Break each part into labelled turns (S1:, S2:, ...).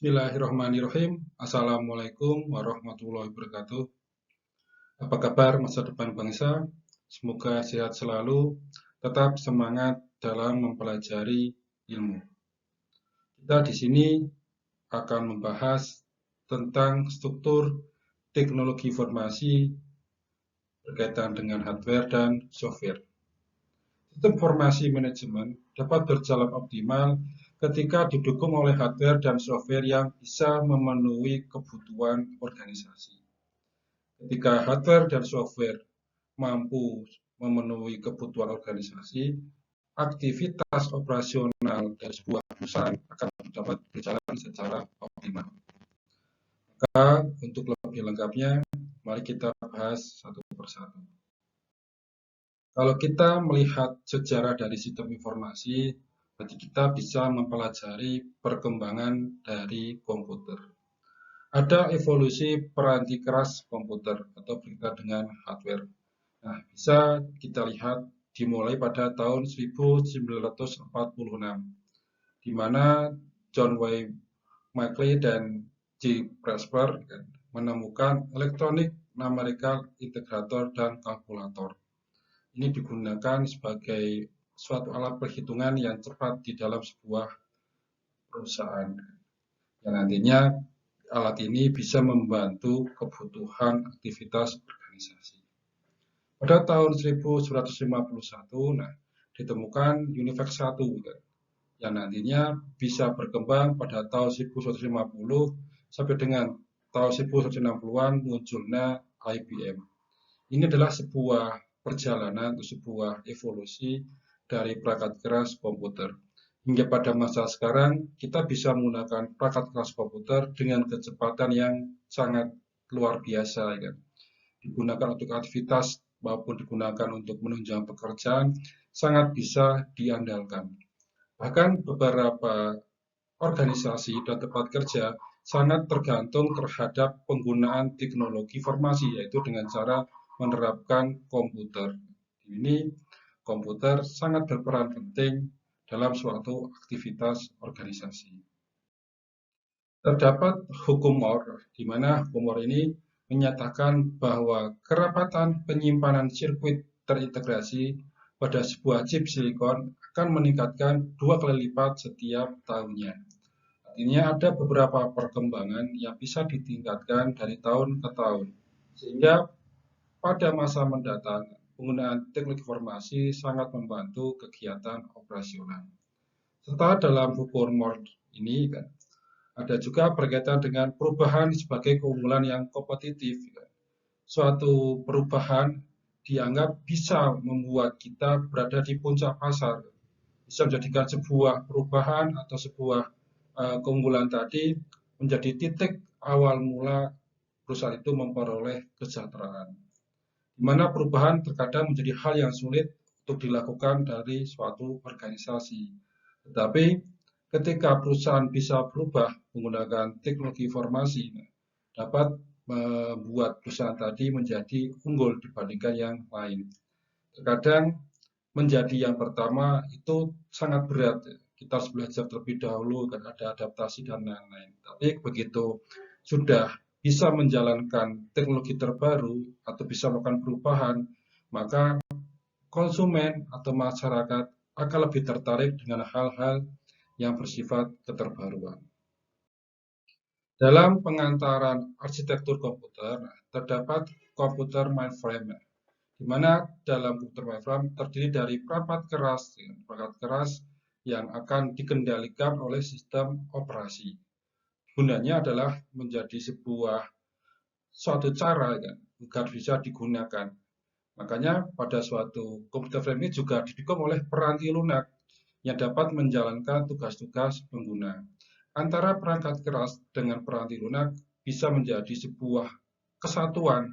S1: Bismillahirrahmanirrahim. Assalamualaikum warahmatullahi wabarakatuh. Apa kabar masa depan bangsa? Semoga sehat selalu, tetap semangat dalam mempelajari ilmu. Kita di sini akan membahas tentang struktur teknologi informasi berkaitan dengan hardware dan software. Sistem informasi manajemen dapat berjalan optimal ketika didukung oleh hardware dan software yang bisa memenuhi kebutuhan organisasi. Ketika hardware dan software mampu memenuhi kebutuhan organisasi, aktivitas operasional dari sebuah perusahaan akan dapat berjalan secara optimal. Maka untuk lebih lengkapnya, mari kita bahas satu persatu. Kalau kita melihat sejarah dari sistem informasi, berarti kita bisa mempelajari perkembangan dari komputer. Ada evolusi peranti keras komputer atau berkaitan dengan hardware. Nah, bisa kita lihat dimulai pada tahun 1946, di mana John Y. Maclay dan J. Presper menemukan Electronic Numerical Integrator dan kalkulator. Ini digunakan sebagai suatu alat perhitungan yang cepat di dalam sebuah perusahaan. Yang nantinya alat ini bisa membantu kebutuhan aktivitas organisasi. Pada tahun 1951, ditemukan UNIVAC 1 yang nantinya bisa berkembang pada tahun 1950 sampai dengan tahun 1960-an munculnya IBM. Ini adalah sebuah perjalanan atau sebuah evolusi dari perangkat keras komputer. Hingga pada masa sekarang, kita bisa menggunakan perangkat keras komputer dengan kecepatan yang sangat luar biasa. Digunakan untuk aktivitas maupun digunakan untuk menunjang pekerjaan, sangat bisa diandalkan. Bahkan beberapa organisasi dan tempat kerja sangat tergantung terhadap penggunaan teknologi informasi, yaitu dengan cara menerapkan komputer. Ini komputer sangat berperan penting dalam suatu aktivitas organisasi. Terdapat hukum Moore, di mana hukum Moore ini menyatakan bahwa kerapatan penyimpanan sirkuit terintegrasi pada sebuah chip silikon akan meningkatkan 2 kali lipat setiap tahunnya. Artinya ada beberapa perkembangan yang bisa ditingkatkan dari tahun ke tahun, sehingga pada masa mendatang penggunaan teknologi informasi sangat membantu kegiatan operasional. Serta dalam hukum Moore ini ada juga berkaitan dengan perubahan sebagai keunggulan yang kompetitif. Suatu perubahan dianggap bisa membuat kita berada di puncak pasar, bisa menjadikan sebuah perubahan atau sebuah keunggulan tadi menjadi titik awal mula perusahaan itu memperoleh kesejahteraan. Di mana perubahan terkadang menjadi hal yang sulit untuk dilakukan dari suatu organisasi. Tetapi ketika perusahaan bisa berubah menggunakan teknologi informasi, dapat membuat perusahaan tadi menjadi unggul dibandingkan yang lain. Terkadang menjadi yang pertama itu sangat berat. Kita harus belajar terlebih dahulu, kan ada adaptasi dan lain-lain. Tapi begitu sudah bisa menjalankan teknologi terbaru atau bisa melakukan perubahan, maka konsumen atau masyarakat akan lebih tertarik dengan hal-hal yang bersifat keterbaruan. Dalam pengantaran arsitektur komputer, terdapat komputer mainframe, di mana dalam komputer mainframe terdiri dari perangkat keras yang akan dikendalikan oleh sistem operasi. Gunanya adalah menjadi suatu cara agar bisa digunakan. Makanya pada suatu komputer frame ini juga didukung oleh peranti lunak yang dapat menjalankan tugas-tugas pengguna. Antara perangkat keras dengan peranti lunak bisa menjadi sebuah kesatuan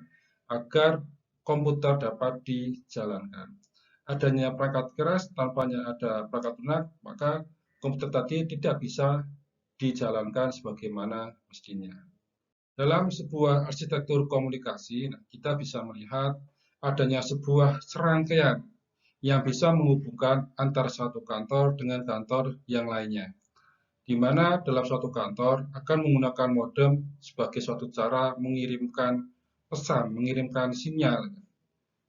S1: agar komputer dapat dijalankan. Adanya perangkat keras tanpa ada perangkat lunak, maka komputer tadi tidak bisa dijalankan sebagaimana mestinya. Dalam sebuah arsitektur komunikasi, kita bisa melihat adanya sebuah serangkaian yang bisa menghubungkan antara satu kantor dengan kantor yang lainnya. di mana dalam suatu kantor akan menggunakan modem sebagai suatu cara mengirimkan pesan, mengirimkan sinyal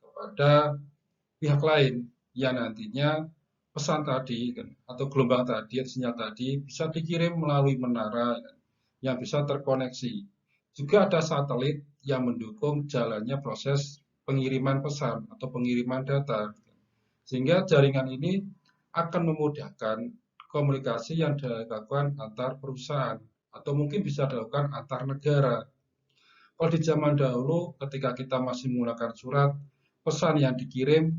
S1: kepada pihak lain yang nantinya pesan tadi atau gelombang tadi atau sinyal tadi bisa dikirim melalui menara yang bisa terkoneksi. Juga ada satelit yang mendukung jalannya proses pengiriman pesan atau pengiriman data. Sehingga jaringan ini akan memudahkan komunikasi yang dilakukan antar perusahaan atau mungkin bisa dilakukan antar negara. Kalau di zaman dahulu ketika kita masih menggunakan surat, pesan yang dikirim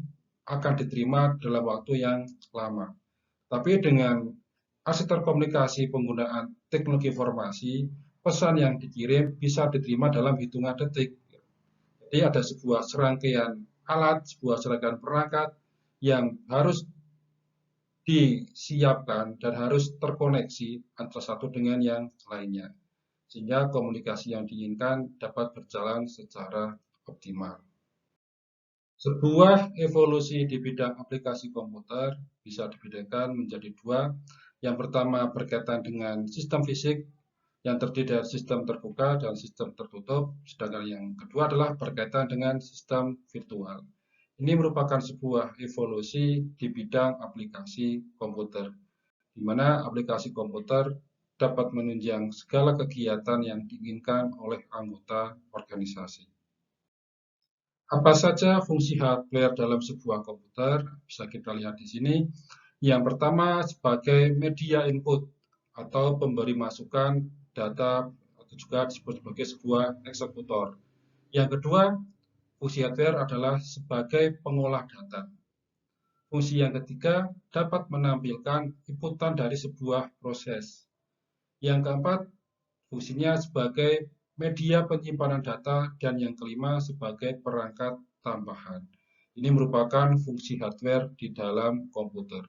S1: akan diterima dalam waktu yang lama. Tapi dengan arsitektur komunikasi penggunaan teknologi informasi, pesan yang dikirim bisa diterima dalam hitungan detik. Jadi ada sebuah serangkaian alat, sebuah serangkaian perangkat yang harus disiapkan dan harus terkoneksi antara satu dengan yang lainnya, sehingga komunikasi yang diinginkan dapat berjalan secara optimal. Sebuah evolusi di bidang aplikasi komputer bisa dibedakan menjadi dua. Yang pertama berkaitan dengan sistem fisik yang terdiri dari sistem terbuka dan sistem tertutup, sedangkan yang kedua adalah berkaitan dengan sistem virtual. Ini merupakan sebuah evolusi di bidang aplikasi komputer, di mana aplikasi komputer dapat menunjang segala kegiatan yang diinginkan oleh anggota organisasi. Apa saja fungsi hardware dalam sebuah komputer? Bisa kita lihat di sini. Yang pertama sebagai media input atau pemberi masukan data atau juga disebut sebagai sebuah eksekutor. Yang kedua, fungsi hardware adalah sebagai pengolah data. Fungsi yang ketiga dapat menampilkan inputan dari sebuah proses. Yang keempat, fungsinya sebagai media penyimpanan data, dan yang kelima sebagai perangkat tambahan. Ini merupakan fungsi hardware di dalam komputer.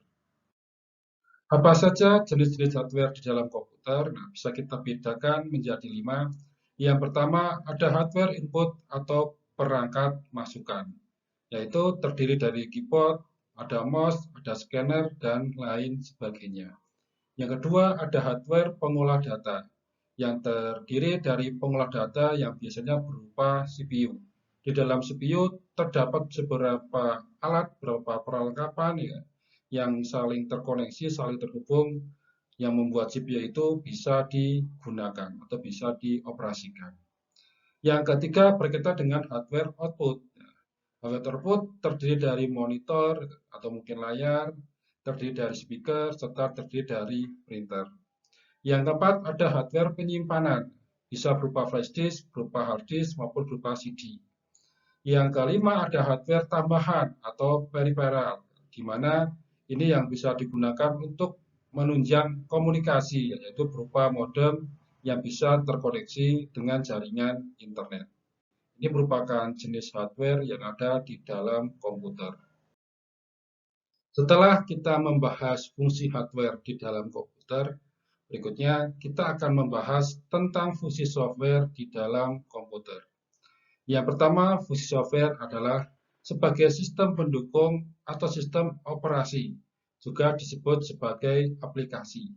S1: Apa saja jenis-jenis hardware di dalam komputer? Nah, bisa kita bedakan menjadi 5. Yang pertama ada hardware input atau perangkat masukan, yaitu terdiri dari keyboard, ada mouse, ada scanner, dan lain sebagainya. Yang kedua ada hardware pengolah data, yang terdiri dari pengolah data yang biasanya berupa CPU. Di dalam CPU terdapat beberapa alat, beberapa perlengkapan yang saling terkoneksi, saling terhubung, yang membuat CPU itu bisa digunakan atau bisa dioperasikan. Yang ketiga berkaitan dengan hardware output. Hardware output terdiri dari monitor atau mungkin layar, terdiri dari speaker, serta terdiri dari printer. Yang keempat ada hardware penyimpanan, bisa berupa flash disk, berupa hard disk, maupun berupa CD. Yang kelima ada hardware tambahan atau peripheral, di mana ini yang bisa digunakan untuk menunjang komunikasi, yaitu berupa modem yang bisa terkoneksi dengan jaringan internet. Ini merupakan jenis hardware yang ada di dalam komputer. Setelah kita membahas fungsi hardware di dalam komputer, berikutnya kita akan membahas tentang fungsi software di dalam komputer. Yang pertama, fungsi software adalah sebagai sistem pendukung atau sistem operasi, juga disebut sebagai aplikasi.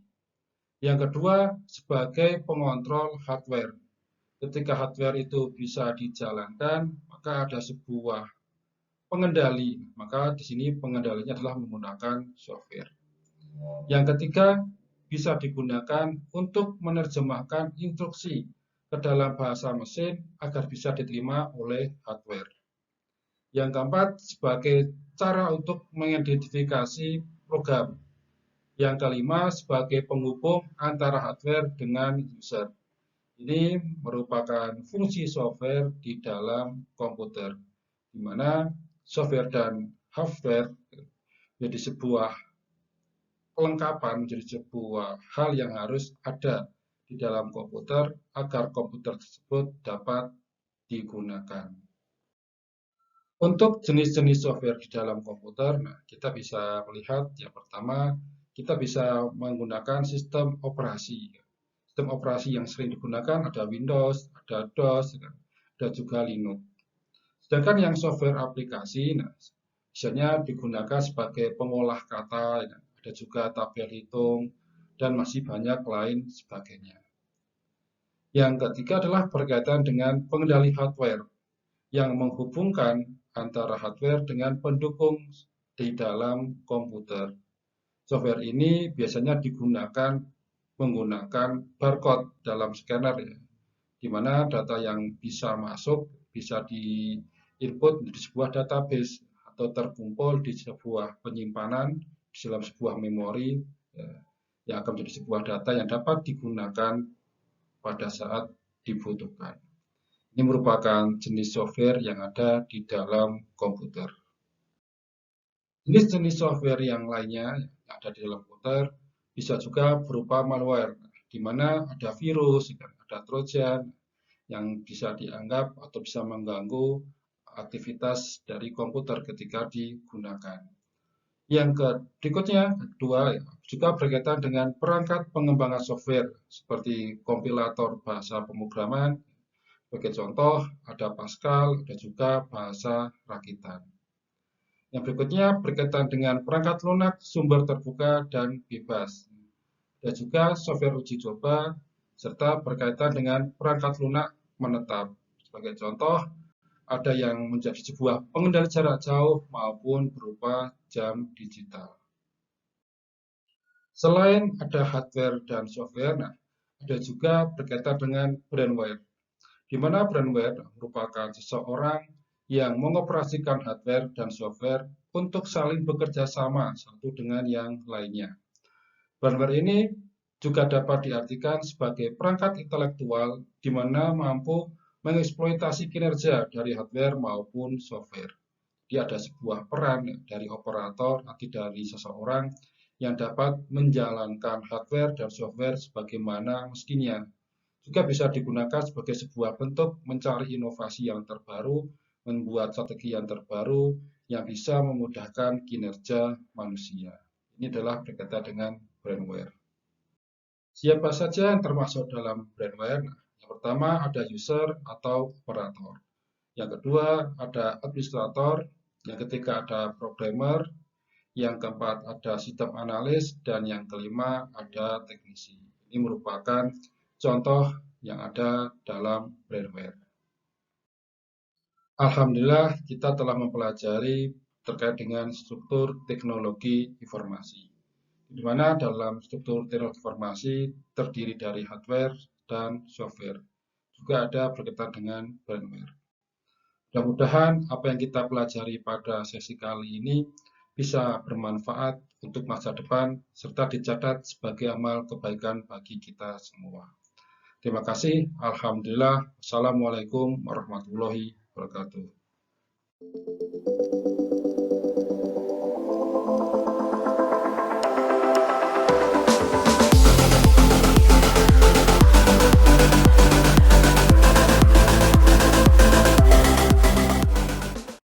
S1: Yang kedua, sebagai pengontrol hardware. Ketika hardware itu bisa dijalankan, maka ada sebuah pengendali. Maka di sini pengendalinya adalah menggunakan software. Yang ketiga, bisa digunakan untuk menerjemahkan instruksi ke dalam bahasa mesin agar bisa diterima oleh hardware. Yang keempat, sebagai cara untuk mengidentifikasi program. Yang kelima, sebagai penghubung antara hardware dengan user. Ini merupakan fungsi software di dalam komputer, di mana software dan hardware menjadi sebuah kelengkapan, menjadi sebuah hal yang harus ada di dalam komputer agar komputer tersebut dapat digunakan. Untuk jenis-jenis software di dalam komputer, kita bisa melihat yang pertama, kita bisa menggunakan sistem operasi. Sistem operasi yang sering digunakan ada Windows, ada DOS, ada juga Linux. Sedangkan yang software aplikasi, biasanya digunakan sebagai pengolah kata, ada juga tabel hitung, dan masih banyak lain sebagainya. Yang ketiga adalah berkaitan dengan pengendali hardware yang menghubungkan antara hardware dengan pendukung di dalam komputer. Software ini biasanya digunakan menggunakan barcode dalam scanner ya, di mana data yang bisa masuk bisa di-input di sebuah database atau terkumpul di sebuah penyimpanan di dalam sebuah memori ya, yang akan menjadi sebuah data yang dapat digunakan pada saat dibutuhkan. Ini merupakan jenis software yang ada di dalam komputer. Jenis-jenis software yang lainnya yang ada di dalam komputer bisa juga berupa malware, di mana ada virus, ada trojan yang bisa dianggap atau bisa mengganggu aktivitas dari komputer ketika digunakan. Yang berikutnya, kedua, juga berkaitan dengan perangkat pengembangan software seperti kompilator bahasa pemrograman. Sebagai contoh, ada Pascal, ada juga bahasa rakitan. Yang berikutnya berkaitan dengan perangkat lunak sumber terbuka dan bebas. Dan juga software uji coba, serta berkaitan dengan perangkat lunak menetap. Sebagai contoh, ada yang menjadi sebuah pengendali jarak jauh maupun berupa jam digital. Selain ada hardware dan software, ada juga berkaitan dengan brandware, di mana brandware merupakan seseorang yang mengoperasikan hardware dan software untuk saling bekerja sama satu dengan yang lainnya. Brandware ini juga dapat diartikan sebagai perangkat intelektual di mana mampu mengeksploitasi kinerja dari hardware maupun software. Dia ada sebuah peran dari operator atau dari seseorang yang dapat menjalankan hardware dan software sebagaimana mestinya. Juga bisa digunakan sebagai sebuah bentuk mencari inovasi yang terbaru, membuat strategi yang terbaru yang bisa memudahkan kinerja manusia. Ini adalah berkaitan dengan brandware. Siapa saja yang termasuk dalam brandware? Yang pertama ada user atau operator. Yang kedua ada administrator. Yang ketiga ada programmer. Yang keempat ada sistem analis. Dan yang kelima ada teknisi. Ini merupakan contoh yang ada dalam brandware. Alhamdulillah kita telah mempelajari terkait dengan struktur teknologi informasi, di mana dalam struktur teknologi informasi terdiri dari hardware dan software. Juga ada berkaitan dengan brandware. Mudah-mudahan apa yang kita pelajari pada sesi kali ini bisa bermanfaat untuk masa depan serta dicatat sebagai amal kebaikan bagi kita semua. Terima kasih. Alhamdulillah. Assalamualaikum warahmatullahi wabarakatuh.